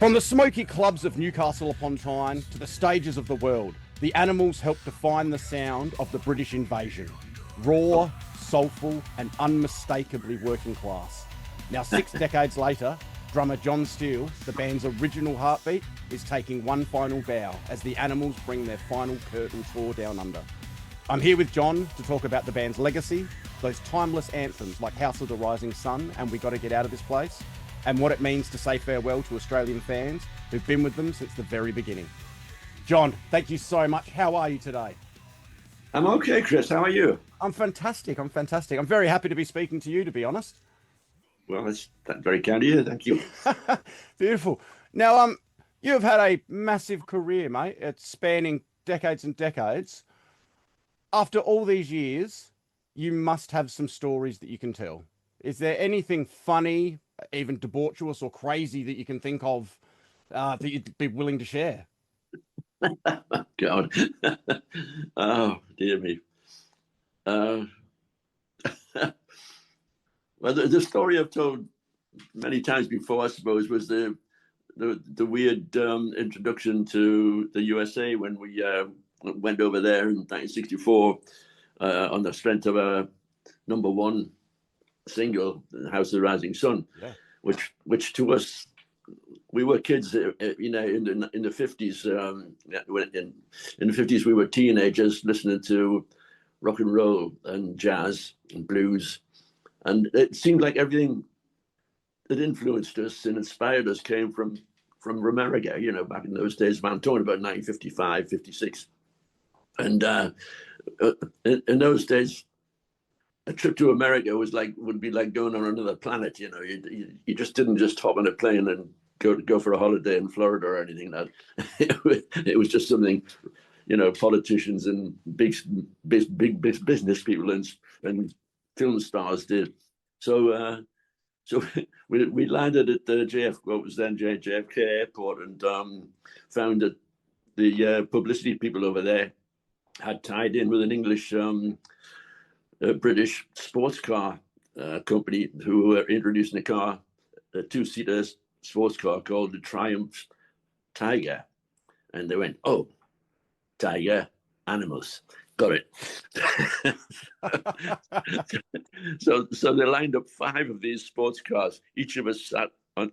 From the smoky clubs of Newcastle upon Tyne to the stages of the world, the Animals helped define the sound of the British invasion. Raw, soulful, and unmistakably working class. Now, 6 decades later, drummer John Steele, the band's original heartbeat, is taking one final bow as the Animals bring their final curtain tour down under. I'm here with John to talk about the band's legacy, those timeless anthems like House of the Rising Sun and We Gotta Get Out of This Place, and what it means to say farewell to Australian fans who've been with them since the very beginning. John, thank you so much. How are you today? I'm okay, Chris. How are you? I'm fantastic. I'm very happy to be speaking to you, to be honest. Well, that's very kind of you. Thank you. Beautiful. Now, you have had a massive career, mate. It's spanning decades and decades. After all these years, you must have some stories that you can tell. Is there anything funny, even debaucherous or crazy that you can think of that you'd be willing to share? God. Oh, dear me. Well, the story I've told many times before, I suppose, was the weird introduction to the USA when we went over there in 1964 on the strength of a #1 single, House of the Rising Sun, Yeah. which to us, we were kids, in the 50s. In the 50s, we were teenagers listening to rock and roll and jazz and blues, and it seemed like everything that influenced us and inspired us came from America. Back in those days, I'm talking about 1955, 56, and in those days, a trip to America would be like going on another planet. You just didn't just hop on a plane and go for a holiday in Florida or anything. That it was just something, politicians and big business people and film stars did. So we landed at the what was then JFK Airport, and found that the publicity people over there had tied in with an English British sports car company who were introducing a 2-seater sports car called the Triumph Tiger. And they went, "Oh, Tiger, animals. Got it." So they lined up 5 of these sports cars. Each of us sat on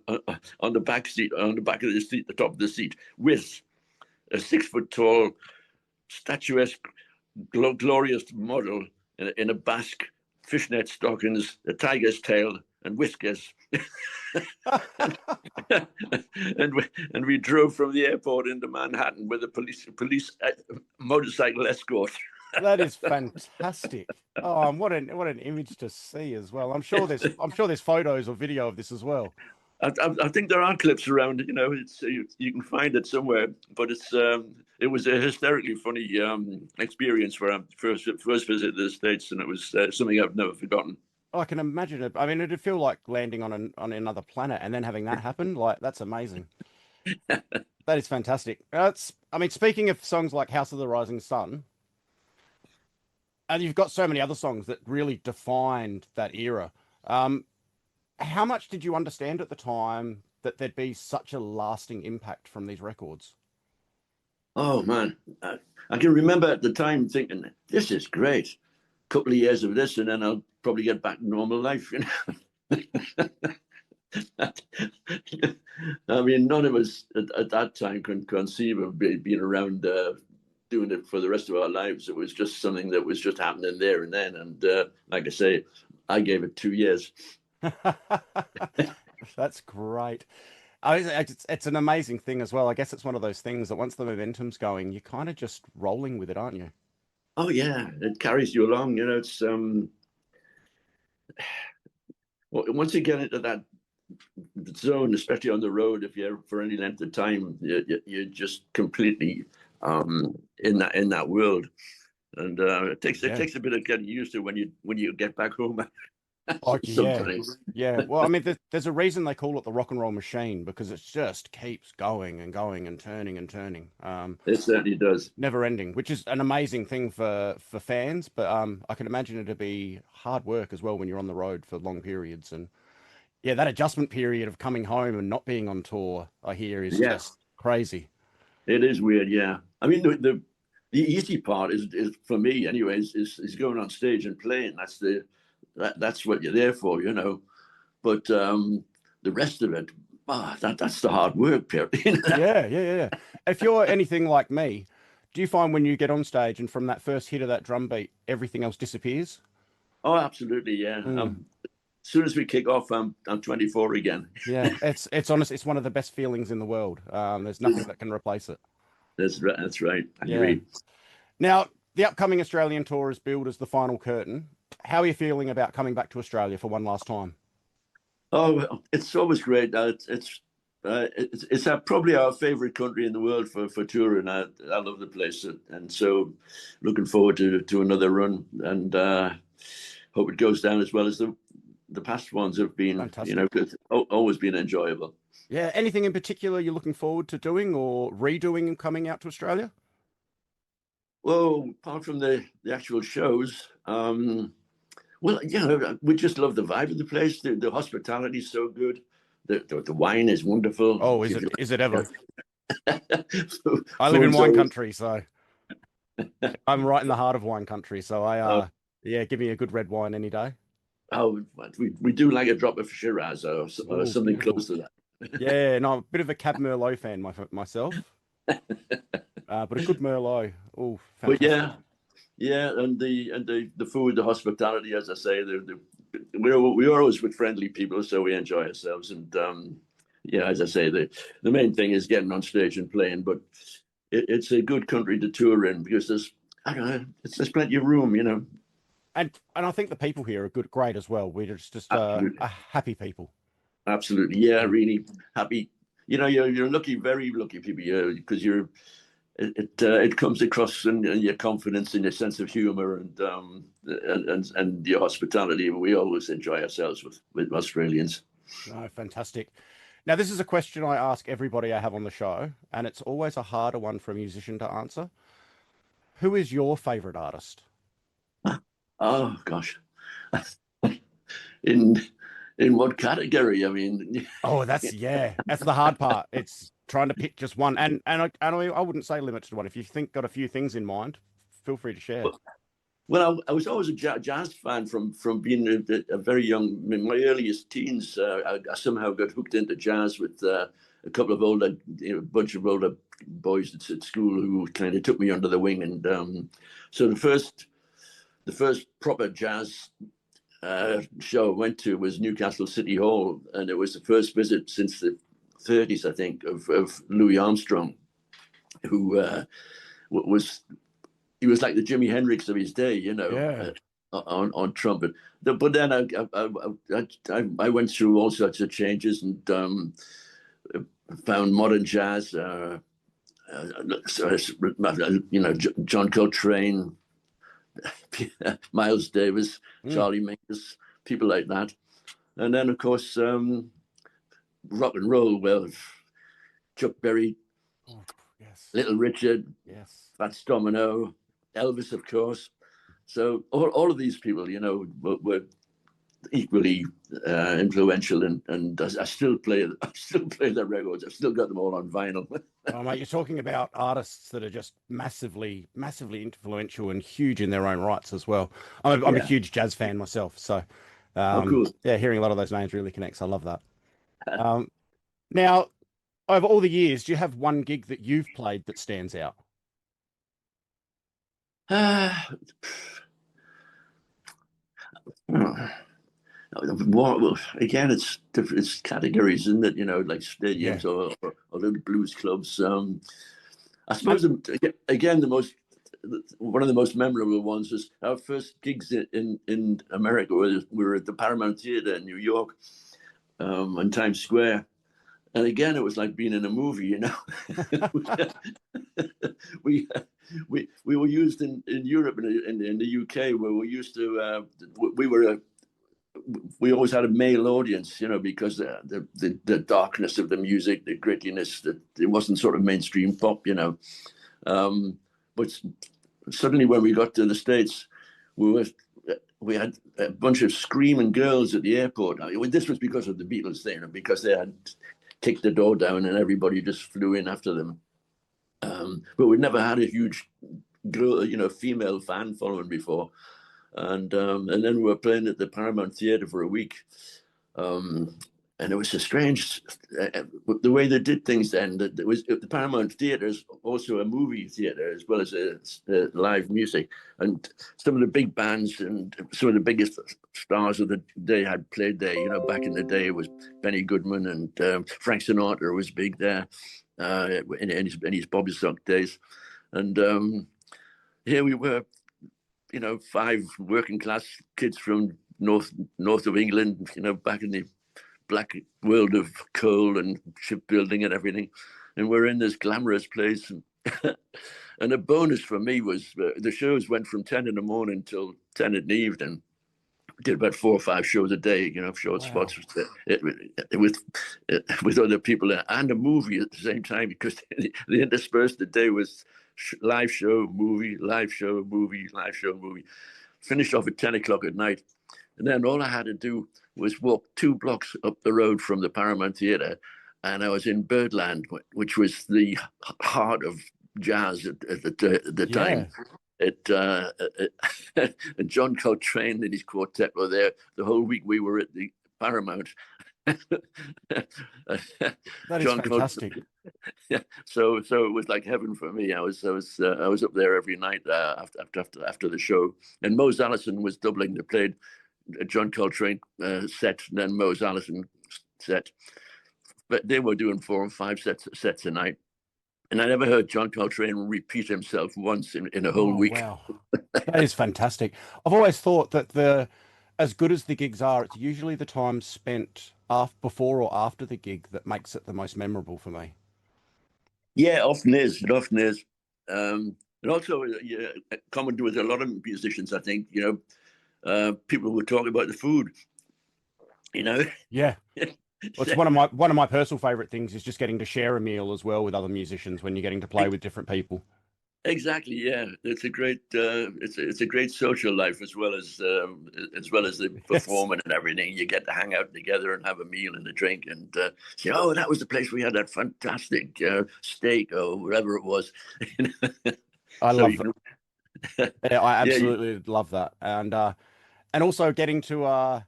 the back seat, on the back of the seat, the top of the seat, with a 6-foot-tall, statuesque, glorious model in a basque, fishnet stockings, a tiger's tail, and whiskers. and we drove from the airport into Manhattan with a police motorcycle escort. That is fantastic. Oh, and what an image to see as well. I'm sure there's photos or video of this as well. I think there are clips around. You can find it somewhere, but it was a hysterically funny experience when I first visited the States, and it was something I've never forgotten. I can imagine it. I mean, it'd feel like landing on another planet and then having that happen. Like, that's amazing. That is fantastic. Speaking of songs like House of the Rising Sun, and you've got so many other songs that really defined that era. How much did you understand at the time that there'd be such a lasting impact from these records? Oh man, I can remember at the time thinking, "This is great. Couple of years of this, and then I'll probably get back to normal life." I mean, none of us at that time could conceive of being around doing it for the rest of our lives. It was just something that was just happening there and then. And like I say, I gave it 2 years. That's great. It's an amazing thing as well. I guess it's one of those things that once the momentum's going, you're kind of just rolling with it, aren't you? Oh yeah, it carries you along. It's once you get into that zone, especially on the road, if you're for any length of time, you're just completely in that world. And it takes a bit of getting used to when you get back home. Oh, yeah. Sometimes. Yeah. Well, I mean, there's a reason they call it the rock and roll machine, because it just keeps going and going and turning and turning. It certainly does. Never ending, which is an amazing thing for fans. But I can imagine it to be hard work as well when you're on the road for long periods. And Yeah, that adjustment period of coming home and not being on tour, I hear, is Yeah, just crazy. it is weird. Yeah, I mean the easy part is for me, anyways, is going on stage and playing. That's what you're there for, you know. But the rest of it, that's the hard work, Perry. Yeah, yeah, yeah, yeah. If you're anything like me, do you find when you get on stage and from that first hit of that drum beat, everything else disappears? Oh, absolutely, yeah. Mm, As soon as we kick off, I'm 24 again. yeah, it's honest. It's one of the best feelings in the world. There's nothing that can replace it. That's right. That's right. I Yeah. agree. Now, the upcoming Australian tour is billed as the final curtain. How are you feeling about coming back to Australia for one last time? Oh, well, it's always great. It's probably our favorite country in the world for touring. I love the place, and so looking forward to another run, and hope it goes down as well as the past ones have been. You Fantastic. know, it's always been enjoyable. Yeah. Anything in particular you're looking forward to doing or redoing and coming out to Australia? Well, apart from the actual shows, well, yeah, we just love the vibe of the place. The hospitality is so good. The wine is wonderful. Oh, is If it? you Is it ever? so I live in food's wine always country, so I'm right in the heart of wine country. So uh, yeah, give me a good red wine any day. oh, we do like a drop of Shiraz or Oh, something beautiful. close to that. Yeah, no, I'm a bit of a Cab Merlot fan myself, but a good Merlot. Oh, But fantastic. yeah, yeah, and the food, the hospitality, as I say, we're always with friendly people, so we enjoy ourselves. And yeah, as I say, the main thing is getting on stage and playing. But it's a good country to tour in because I don't know, there's plenty of room, you know. And I think the people here are good, great as well. We're just Absolutely, a happy people. absolutely, yeah, Mm. really happy. You know, you're lucky, very lucky people here because it comes across in your confidence and your sense of humor and your hospitality. We always enjoy ourselves with Australians. No, fantastic. Now, this is a question I ask everybody I have on the show, and it's always a harder one for a musician to answer. Who is your favorite artist? Oh gosh, in in what category? I mean, Oh, that's the hard part. It's trying to pick just one, and I wouldn't say limit to one. If you think got a few things in mind, feel free to share. well, I was always a jazz fan from being a very young, in my earliest teens. I somehow got hooked into jazz with a couple of older, a bunch of older boys at school who kind of took me under the wing, and so the first proper jazz show I went to was Newcastle City Hall, and it was the first visit since the 30s, I think, of Louis Armstrong, who was he was like the Jimi Hendrix of his day, you know, Yeah. on trumpet. But then I went through all sorts of changes and found modern jazz. You know, John Coltrane, Miles Davis, Mm. Charlie Mingus, people like that. And then, of course, rock and roll. Well, Chuck Berry, Oh, yes. Little Richard, Yes. Fats Domino, Elvis, of course. So all of these people, you know, were equally influential, and I still play their records. I've still got them all on vinyl. Oh, mate, you're talking about artists that are just massively, massively influential and huge in their own rights as well. I'm a Yeah. huge jazz fan myself, so Oh, cool. yeah, hearing a lot of those names really connects. I love that. Um, Now, over all the years, do you have one gig that you've played that stands out? Uh, well, again, it's different. It's categories, isn't it? You know, like Yeah. stadiums or little blues clubs. I And suppose again, one of the most memorable ones was our first gigs in America. We were at the Paramount Theater in New York, on Times Square, and again, it was like being in a movie. You know, we we were used in Europe and in the UK where we used to we were we always had a male audience, you know, because the darkness of the music, the grittiness, that it wasn't sort of mainstream pop, you know. But suddenly, when we got to the States, we were we had a bunch of screaming girls at the airport. This was because of the Beatles thing, and because they had kicked the door down and everybody just flew in after them. But we'd never had a huge girl, female fan following before. And then we were playing at the Paramount Theatre for a week. And it was a strange, the way they did things then. That it was the Paramount Theatre is also a movie theatre as well as a live music, and some of the big bands and some of the biggest stars of the day had played there. Back in the day, it was Benny Goodman and Frank Sinatra was big there in his Bobby Sock days, and here we were, 5 working class kids from north of England, back in the black world of coal and shipbuilding and everything, and we're in this glamorous place. And a bonus for me was the shows went from 10 in the morning till 10 in the evening. We did about 4 or 5 shows a day, short spots with other people and a movie at the same time, because they interspersed the day with live show, movie, live show, movie, live show, movie. Finished off at 10 o'clock at night. And then all I had to do was walk 2 blocks up the road from the Paramount Theatre, and I was in Birdland, which was the heart of jazz at the time. And John Coltrane and his quartet were there the whole week we were at the Paramount. That is John fantastic. Yeah, so it was like heaven for me. I was up there every night after the show, and Mose Allison was doubling. They played John Coltrane set, and then Mose Allison set, but they were doing 4 or 5 sets a night, and I never heard John Coltrane repeat himself once in a whole week. Wow, that is fantastic. I've always thought that as good as the gigs are, it's usually the time spent before or after the gig that makes it the most memorable for me. Yeah, it often is. And also, common with a lot of musicians, I think, people who talk about the food, Yeah. Well, it's one of my personal favorite things is just getting to share a meal as well with other musicians when you're getting to play with different people. Exactly. Yeah, it's a great it's a great social life as well as the performing and everything. You get to hang out together and have a meal and a drink and say, oh, that was the place we had that fantastic steak or whatever it was. I love that. Yeah, I absolutely love that, and also getting to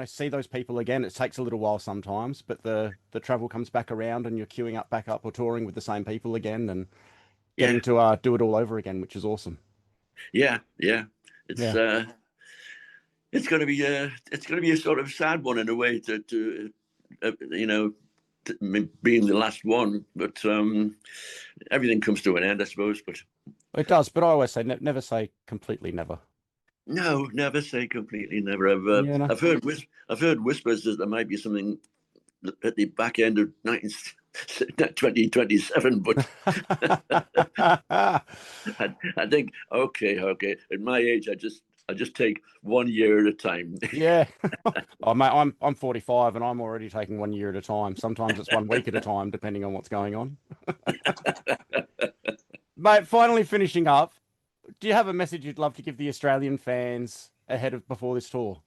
see those people again. It takes a little while sometimes, but the travel comes back around and you're queuing up back up or touring with the same people again and getting to do it all over again, which is awesome. Yeah. It's going to be a sort of sad one in a way to being the last one, but everything comes to an end, I suppose. But it does. But I always say never say completely never. No, never say completely never. I've heard whispers that there might be something at the back end of 2027, but I think okay. At my age, I just take 1 year at a time. Yeah. Oh, mate, I'm 45 and I'm already taking 1 year at a time. Sometimes it's 1 week at a time, depending on what's going on. Mate, finally finishing up, do you have a message you'd love to give the Australian fans before this tour?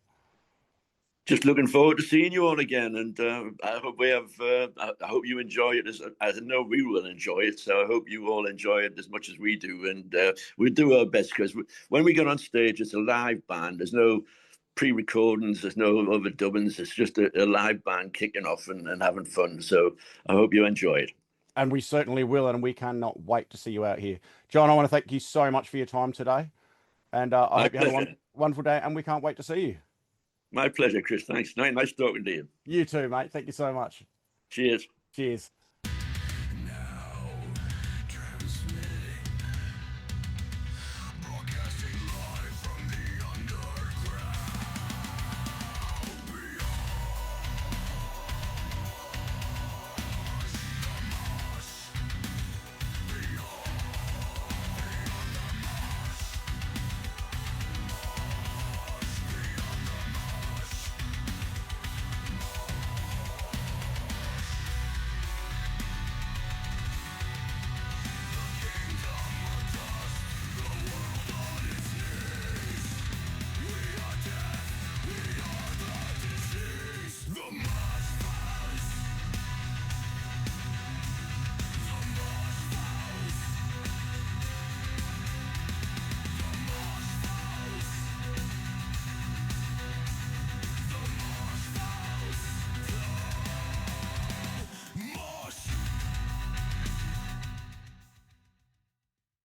Just looking forward to seeing you all again, and I hope I hope you enjoy it as I know we will enjoy it. So I hope you all enjoy it as much as we do, and we do our best because when we get on stage, it's a live band. There's no pre-recordings, there's no overdubbings. It's just a live band kicking off and having fun. So I hope you enjoy it. And we certainly will, and we cannot wait to see you out here. John, I want to thank you so much for your time today, and I hope you have a wonderful day, and we can't wait to see you. My pleasure, Chris. Thanks. Nice talking to you. You too, mate. Thank you so much. Cheers. Cheers.